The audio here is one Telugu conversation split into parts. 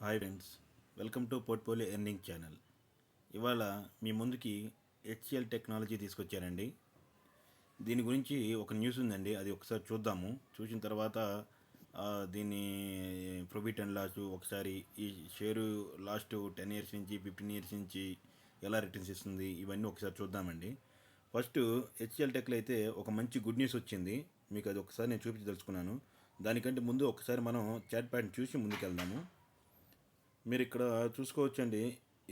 Hi friends, welcome to portfolio earning channel. ఇవాళ మీ ముందుకి హెచ్సిఎల్ టెక్నాలజీ తీసుకొచ్చారండి. దీని గురించి ఒక న్యూస్ ఉందండి, అది ఒకసారి చూద్దాము. చూసిన తర్వాత దీని ప్రాఫిట్ అండ్ లాస్ ఒకసారి, ఈ షేరు లాస్ట్ 10 ఇయర్స్ నుంచి 15 ఇయర్స్ నుంచి ఎలా రిటర్న్స్ ఇస్తుంది, ఇవన్నీ ఒకసారి చూద్దామండి. ఫస్ట్ హెచ్సిఎల్ టెక్లో అయితే ఒక మంచి గుడ్ న్యూస్ వచ్చింది. మీకు అది ఒకసారి నేను చూపించదలుచుకున్నాను. దానికంటే ముందు ఒకసారి మనం చాట్ ప్యాడ్ని చూసి ముందుకెళ్దాము. మీరు ఇక్కడ చూసుకోవచ్చండి.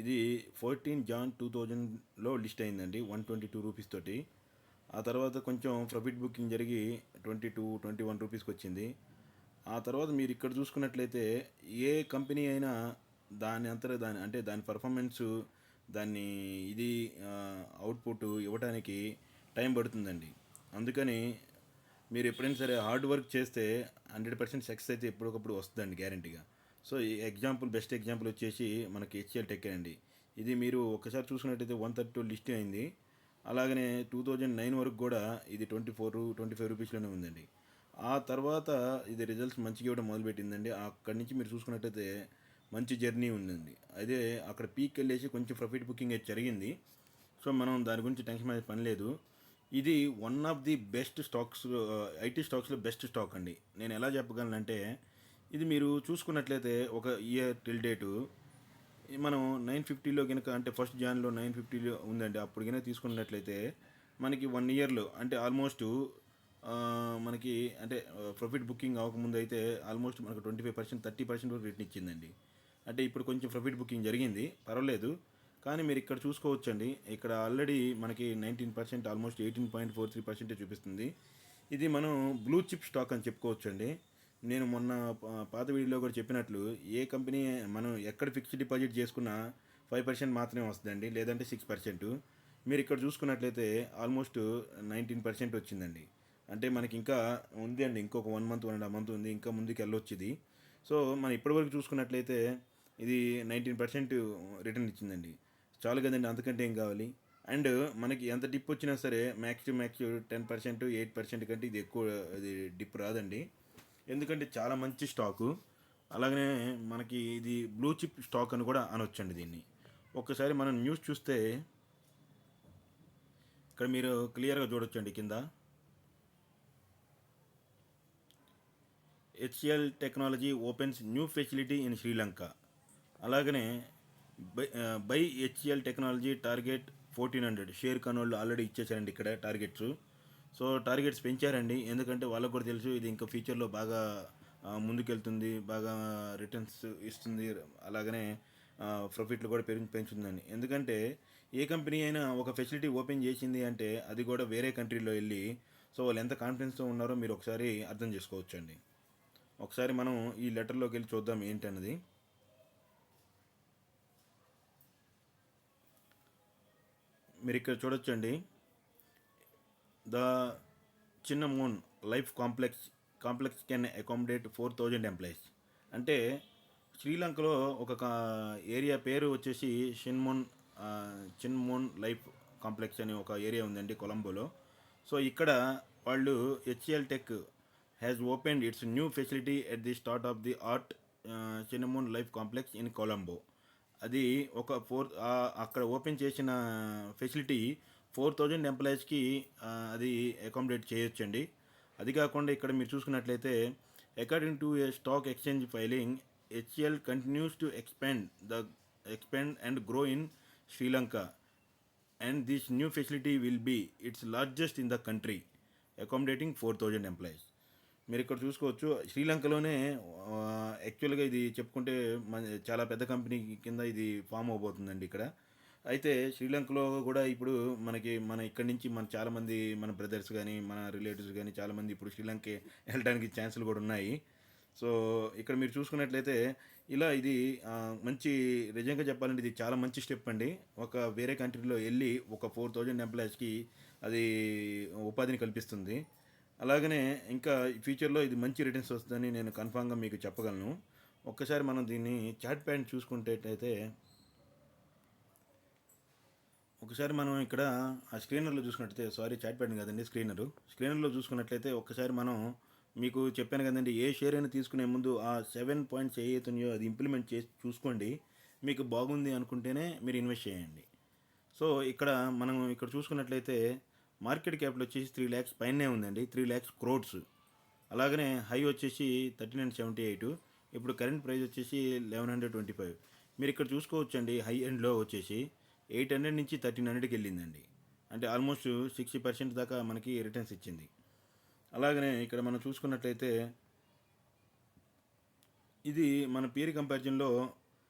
ఇది 14 జాన్ 2000లో లిస్ట్ అయిందండి, 122 రూపీస్ తోటి. ఆ తర్వాత కొంచెం ప్రాఫిట్ బుకింగ్ జరిగి 21 రూపీస్కి వచ్చింది. ఆ తర్వాత మీరు ఇక్కడ చూసుకున్నట్లయితే ఏ కంపెనీ అయినా దాని అంతటా దాని అంటే దాని పర్ఫార్మెన్స్, దాన్ని ఇది అవుట్పుట్ ఇవ్వడానికి టైం పడుతుందండి. అందుకని మీరు ఎప్పుడైనా సరే హార్డ్ వర్క్ చేస్తే 100% సక్సెస్ అయితే ఎప్పటికప్పుడు వస్తుందండి, గ్యారంటీగా. సో ఈ బెస్ట్ ఎగ్జాంపుల్ వచ్చేసి మనకి హెచ్సిఎల్ టెక్ అండి. ఇది మీరు ఒకసారి చూసుకున్నట్టయితే 132 లిస్ట్ అయింది. అలాగనే 2009 వరకు కూడా ఇది 24-25 రూపీస్లోనే ఉందండి. ఆ తర్వాత ఇది రిజల్ట్స్ మంచిగా ఇవ్వడం మొదలుపెట్టిందండి. అక్కడి నుంచి మీరు చూసుకున్నట్టయితే మంచి జర్నీ ఉందండి. అదే అక్కడ పీక్ వెళ్ళేసి కొంచెం ప్రాఫిట్ బుకింగ్ అయితే జరిగింది. సో మనం దాని గురించి టెన్షన్ అయ్యే పని లేదు. ఇది one of the best stocks, IT స్టాక్స్లో బెస్ట్ స్టాక్ అండి. నేను ఎలా చెప్పగలనంటే, ఇది మీరు చూసుకున్నట్లయితే ఒక ఇయర్ టిల్ డేటు మనం 950లో కనుక, అంటే ఫస్ట్ జాన్లో 950లో ఉందండి. అప్పుడు కనుక తీసుకున్నట్లయితే మనకి 1 ఇయర్లో అంటే ఆల్మోస్ట్ మనకి అంటే ప్రాఫిట్ బుకింగ్ అవ్వకముందు అయితే ఆల్మోస్ట్ మనకు 25%, 30% వరకు రిటర్న్ ఇచ్చిందండి. అంటే ఇప్పుడు కొంచెం ప్రాఫిట్ బుకింగ్ జరిగింది, పర్వాలేదు. కానీ మీరు ఇక్కడ చూసుకోవచ్చండి, ఇక్కడ ఆల్రెడీ మనకి 19%, ఆల్మోస్ట్ 18.43% చూపిస్తుంది. ఇది మనం బ్లూ చిప్ స్టాక్ అని చెప్పుకోవచ్చండి. నేను మొన్న పాత వీడియోలో కూడా చెప్పినట్లు, ఏ కంపెనీ మనం ఎక్కడ ఫిక్స్డ్ డిపాజిట్ చేసుకున్నా 5% మాత్రమే వస్తుందండి, లేదంటే 6%. మీరు ఇక్కడ చూసుకున్నట్లయితే ఆల్మోస్ట్ 19% వచ్చిందండి. అంటే మనకి ఇంకా ఉంది అండి, ఇంకొక 1 మంత్ 1.5 మంత్ ఉంది, ఇంకా ముందుకు వెళ్ళొచ్చు ఇది. సో మనం ఇప్పటివరకు చూసుకున్నట్లయితే ఇది 19% రిటర్న్ ఇచ్చిందండి. చాలు కదండి, అంతకంటే ఏం కావాలి. అండ్ మనకి ఎంత డిప్ వచ్చినా సరే మ్యాక్స్ టు మ్యాక్స్ 10%, 8% కంటే ఇది ఎక్కువ, ఇది డిప్ రాదండి. ఎందుకంటే చాలా మంచి స్టాకు. అలాగనే మనకి ఇది బ్లూ చిప్ స్టాక్ అని కూడా అనొచ్చండి దీన్ని. ఒక్కసారి మనం న్యూస్ చూస్తే ఇక్కడ మీరు క్లియర్గా చూడొచ్చండి కింద, HCL technology opens new facility in Sri Lanka. అలాగనే by HCL technology target 1400 share కనోళ్ళు ఆల్రెడీ ఇచ్చేసారండి ఇక్కడ టార్గెట్స్. సో టార్గెట్స్ పెంచారండి, ఎందుకంటే వాళ్ళకు కూడా తెలుసు ఇది ఇంకా ఫ్యూచర్లో బాగా ముందుకెళ్తుంది, బాగా రిటర్న్స్ ఇస్తుంది. అలాగనే ప్రాఫిట్లు కూడా పెంచుతుందని. ఎందుకంటే ఏ కంపెనీ అయినా ఒక ఫెసిలిటీ ఓపెన్ చేసింది అంటే అది కూడా వేరే కంట్రీలో వెళ్ళి, సో వాళ్ళు ఎంత కాన్ఫిడెన్స్తో ఉన్నారో మీరు ఒకసారి అర్థం చేసుకోవచ్చండి. ఒకసారి మనం ఈ లెటర్లోకి వెళ్ళి చూద్దాం ఏంటన్నది. మీరు ఇక్కడ చూడొచ్చండి, the Cinnamon Life complex can accommodate 4000 employees. అంటే శ్రీలంకలో ఒక ఏరియా పేరు వచ్చేసి చిన్మోన్ లైఫ్ కాంప్లెక్స్ అని ఒక ఏరియా ఉందండి కొలంబోలో. సో ఇక్కడ వాళ్ళు HCL tech has opened its new facility at the start of the art Cinnamon Life complex in Colombo. అది ఒక అక్కడ ఓపెన్ చేసిన ఫెసిలిటీ 4000 ఎంప్లాయీస్కి అది అకామిడేట్ చేయొచ్చండి. అది కాకుండా ఇక్కడ మీరు చూసుకున్నట్లయితే, according to a stock exchange filing, HCL continues to expand and grow in Sri Lanka and this new facility will be its largest in the country accommodating 4000 employees. మీరు ఇక్కడ చూసుకోవచ్చు, శ్రీలంకలోనే యాక్చువల్గా ఇది చెప్పుకుంటే చాలా పెద్ద కంపెనీ కింద ఇది ఫామ్ అవబోతుందండి ఇక్కడ. అయితే శ్రీలంకలో కూడా ఇప్పుడు మన ఇక్కడి నుంచి చాలామంది మన బ్రదర్స్ కానీ మన రిలేటివ్స్ కానీ చాలామంది ఇప్పుడు శ్రీలంక వెళ్ళడానికి ఛాన్సులు కూడా ఉన్నాయి. సో ఇక్కడ మీరు చూసుకున్నట్లయితే ఇలా ఇది మంచి, నిజంగా చెప్పాలంటే ఇది చాలా మంచి స్టెప్ అండి. ఒక వేరే కంట్రీలో వెళ్ళి ఒక 4000 ఎంప్లాయీస్కి అది ఉపాధిని కల్పిస్తుంది. అలాగనే ఇంకా ఫ్యూచర్లో ఇది మంచి రిటర్న్స్ వస్తుందని నేను కన్ఫామ్గా మీకు చెప్పగలను. ఒక్కసారి మనం దీన్ని చాట్ ప్యాడ్ చూసుకుంటేటైతే, ఒకసారి మనం ఇక్కడ ఆ స్క్రీనర్లో చూసుకున్నట్లయితే, సారీ చాట్ ప్యాడ్ కాదండి, స్క్రీనర్లో చూసుకున్నట్లయితే ఒక్కసారి మనం మీకు చెప్పాను కదండి, ఏ షేర్ అయినా తీసుకునే ముందు ఆ 7 పాయింట్స్ ఏవైతే ఉన్నాయో అది ఇంప్లిమెంట్ చేసి చూసుకోండి. మీకు బాగుంది అనుకుంటేనే మీరు ఇన్వెస్ట్ చేయండి. సో ఇక్కడ మనం ఇక్కడ చూసుకున్నట్లయితే మార్కెట్ క్యాపిటల్ వచ్చేసి 3 lakhs పైనే ఉందండి, 3 lakhs crores. అలాగనే హై వచ్చేసి 1378. ఇప్పుడు కరెంట్ ప్రైస్ వచ్చేసి 1125. మీరు ఇక్కడ చూసుకోవచ్చండి, హై ఎండ్లో వచ్చేసి 800 నుంచి 1300కి వెళ్ళిందండి. అంటే ఆల్మోస్ట్ 60% దాకా మనకి రిటర్న్స్ ఇచ్చింది. అలాగనే ఇక్కడ మనం చూసుకున్నట్లయితే ఇది మన పీర్ కంపారిజన్లో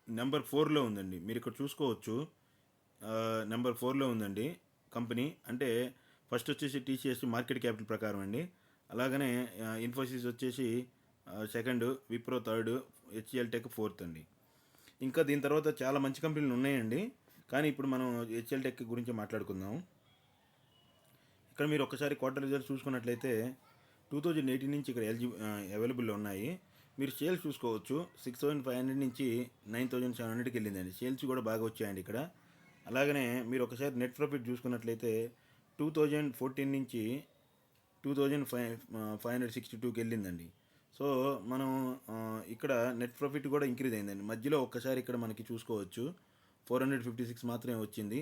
నెంబర్ 4లో ఉందండి. మీరు ఇక్కడ చూసుకోవచ్చు, నెంబర్ 4లో ఉందండి కంపెనీ. అంటే ఫస్ట్ వచ్చేసి టీసీఎస్ మార్కెట్ క్యాపిటల్ ప్రకారం అండి. అలాగనే ఇన్ఫోసిస్ వచ్చేసి second, Wipro third, HCl tech fourth అండి. ఇంకా దీని తర్వాత చాలా మంచి కంపెనీలు ఉన్నాయండి, కానీ ఇప్పుడు మనం హెచ్సిఎల్ టెక్ గురించి మాట్లాడుకుందాం. ఇక్కడ మీరు ఒకసారి క్వార్టర్ రిజల్ట్స్ చూసుకున్నట్లయితే 2018 నుంచి ఇక్కడ అవైలబుల్లో ఉన్నాయి. మీరు సేల్స్ చూసుకోవచ్చు, 6500 నుంచి 9700కి వెళ్ళిందండి. సేల్స్ కూడా బాగా వచ్చాయండి ఇక్కడ. అలాగనే మీరు ఒకసారి నెట్ ప్రాఫిట్ చూసుకున్నట్లయితే 2014 నుంచి 2562కి వెళ్ళిందండి. సో మనం ఇక్కడ నెట్ ప్రాఫిట్ కూడా ఇంక్రీజ్ అయిందండి. మధ్యలో ఒక్కసారి ఇక్కడ మనకి చూసుకోవచ్చు 456 మాత్రమే వచ్చింది.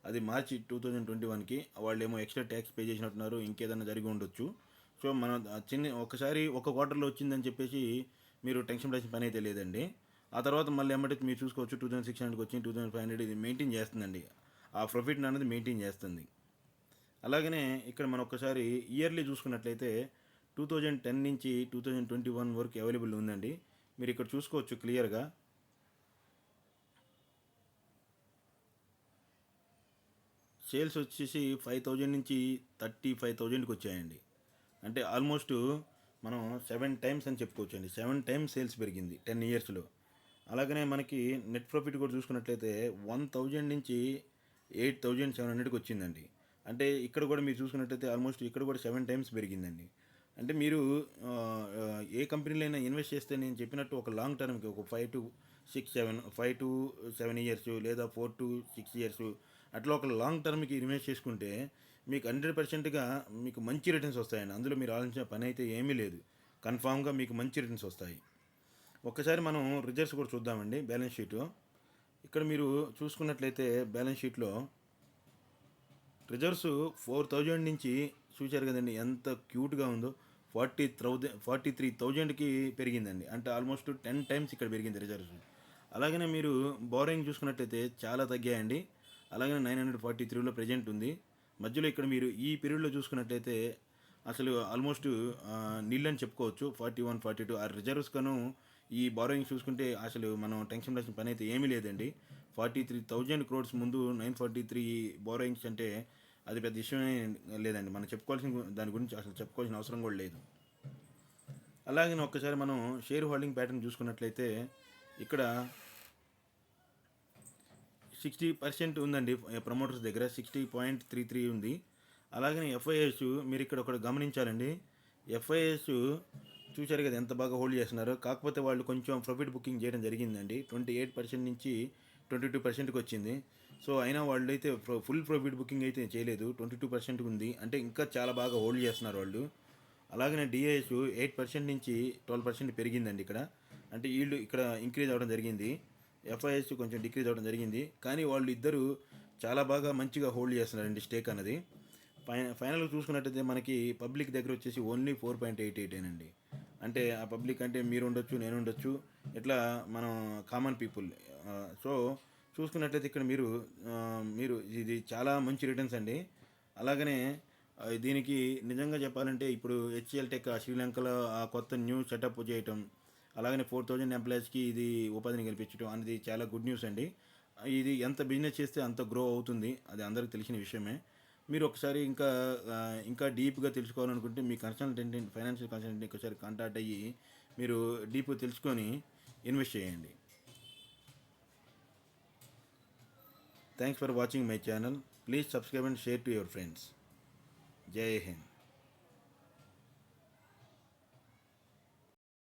అది మార్చి 2021కి. వాళ్ళు ఏమో ఎక్స్ట్రా ట్యాక్స్ పే చేసినట్టున్నారు, ఇంకేదైనా జరిగి ఉండొచ్చు. సో మనం ఒకసారి ఒక క్వార్టర్లో వచ్చిందని చెప్పేసి మీరు టెన్షన్ పడాల్సిన పని అయితే లేదండి. ఆ తర్వాత మళ్ళీ ఎమ్మటి మీరు చూసుకోవచ్చు 2600కి వచ్చి 2500 ఇది మెయింటైన్ చేస్తుందండి. ఆ ప్రాఫిట్ అనేది మెయింటైన్ చేస్తుంది. అలాగనే ఇక్కడ మనం ఒకసారి ఇయర్లీ చూసుకున్నట్లయితే 2010 నుంచి 2021 వరకు అవైలబుల్ ఉందండి. మీరు ఇక్కడ చూసుకోవచ్చు క్లియర్గా. సేల్స్ వచ్చేసి 5000 నుంచి 35,000కి వచ్చాయండి. అంటే ఆల్మోస్ట్ మనం 7 times అని చెప్పుకోవచ్చు అండి. 7 times సేల్స్ పెరిగింది 10 yearsలో. అలాగనే మనకి నెట్ ప్రాఫిట్ కూడా చూసుకున్నట్లయితే 1000 నుంచి 8700కి వచ్చిందండి. అంటే ఇక్కడ కూడా మీరు చూసుకున్నట్లయితే ఆల్మోస్ట్ ఇక్కడ కూడా 7 times పెరిగిందండి. అంటే మీరు ఏ కంపెనీలో అయినా ఇన్వెస్ట్ చేస్తే నేను చెప్పినట్టు ఒక లాంగ్ టర్మ్కి ఒక 5 to 7 years లేదా 4 to 6 years అట్లా ఒక లాంగ్ టర్మ్కి ఇన్వెస్ట్ చేసుకుంటే మీకు 100%గా మీకు మంచి రిటర్న్స్ వస్తాయండి. అందులో మీరు ఆలోచించిన పని అయితే ఏమీ లేదు, కన్ఫామ్గా మీకు మంచి రిటర్న్స్ వస్తాయి. ఒక్కసారి మనం రిజల్ట్స్ కూడా చూద్దామండి. బ్యాలెన్స్ షీటు ఇక్కడ మీరు చూసుకున్నట్లయితే బ్యాలెన్స్ షీట్లో రిజర్వ్స్ 4000 నుంచి చూశారు కదండి, ఎంత క్యూట్గా ఉందో. 43,000కి పెరిగిందండి. అంటే ఆల్మోస్ట్ 10 times ఇక్కడ పెరిగింది రిజర్వ్స్. అలాగనే మీరు బోరింగ్ చూసుకున్నట్లయితే చాలా తగ్గాయండి. అలాగనే 943లో ప్రజెంట్ ఉంది. మధ్యలో ఇక్కడ మీరు ఈ పీరియడ్లో చూసుకున్నట్లయితే అసలు ఆల్మోస్ట్ నీళ్ళు అని చెప్పుకోవచ్చు. 41, 42 ఆ రిజర్వ్స్ కను ఈ బారోయింగ్ చూసుకుంటే అసలు మనం టెన్షన్ పడాల్సిన పని అయితే ఏమీ లేదండి. 43,000 crores ముందు 943 బారోయింగ్స్ అంటే అది పెద్ద విషయమే లేదండి. మనం చెప్పుకోవాల్సిన దాని గురించి అసలు చెప్పుకోవాల్సిన అవసరం కూడా లేదు. అలాగే ఒక్కసారి మనం షేర్ హోల్డింగ్ ప్యాటర్న్ చూసుకున్నట్లయితే ఇక్కడ 60% ఉందండి ప్రమోటర్స్ దగ్గర, 60.33 ఉంది. అలాగనే ఎఫ్ఐఎస్ మీరు ఇక్కడ ఒకటి గమనించాలండి. ఎఫ్ఐఎస్ చూశారు కదా ఎంత బాగా హోల్డ్ చేస్తున్నారో. కాకపోతే వాళ్ళు కొంచెం ప్రాఫిట్ బుకింగ్ చేయడం జరిగిందండి. 28% నుంచి 22%కి వచ్చింది. సో అయినా వాళ్ళు అయితే ఫుల్ ప్రాఫిట్ బుకింగ్ అయితే చేయలేదు, 22% ఉంది. అంటే ఇంకా చాలా బాగా హోల్డ్ చేస్తున్నారు వాళ్ళు. అలాగనే డిఐఎస్ 8% నుంచి 12% పెరిగిందండి ఇక్కడ. అంటే వీళ్ళు ఇక్కడ ఇంక్రీజ్ అవ్వడం జరిగింది. ఎఫ్ఐఎస్ కొంచెం డిక్రీజ్ అవ్వడం జరిగింది. కానీ వాళ్ళు ఇద్దరు చాలా బాగా మంచిగా హోల్డ్ చేస్తున్నారండి స్టేక్ అన్నది. ఫైనల్గా చూసుకున్నట్టయితే మనకి పబ్లిక్ దగ్గర వచ్చేసి ఓన్లీ 4.88 అండి. అంటే ఆ పబ్లిక్ అంటే మీరు ఉండొచ్చు, నేను ఉండొచ్చు, ఇట్లా మనం కామన్ పీపుల్. సో చూసుకున్నట్లయితే ఇక్కడ మీరు ఇది చాలా మంచి రిటర్న్స్ అండి. అలాగనే దీనికి నిజంగా చెప్పాలంటే ఇప్పుడు హెచ్సిఎల్ టెక్ శ్రీలంకలో ఆ కొత్త న్యూ సెటప్ చేయటం, అలాగనే 4000 ఎంప్లాయీస్కి ఇది ఉపాధిని కల్పించడం అనేది చాలా గుడ్ న్యూస్ అండి. ఇది ఎంత బిజినెస్ చేస్తే అంత గ్రో అవుతుంది, అది అందరికీ తెలిసిన విషయమే. మీరు ఒకసారి ఇంకా డీప్గా తెలుసుకోవాలనుకుంటే మీ కన్సల్టెంట్, ఫైనాన్షియల్ కన్సల్టెంట్ని ఒకసారి కాంటాక్ట్ అయ్యి మీరు డీప్గా తెలుసుకొని ఇన్వెస్ట్ చేయండి. Thanks for watching my channel. Please subscribe and share to your friends. జై హింద్.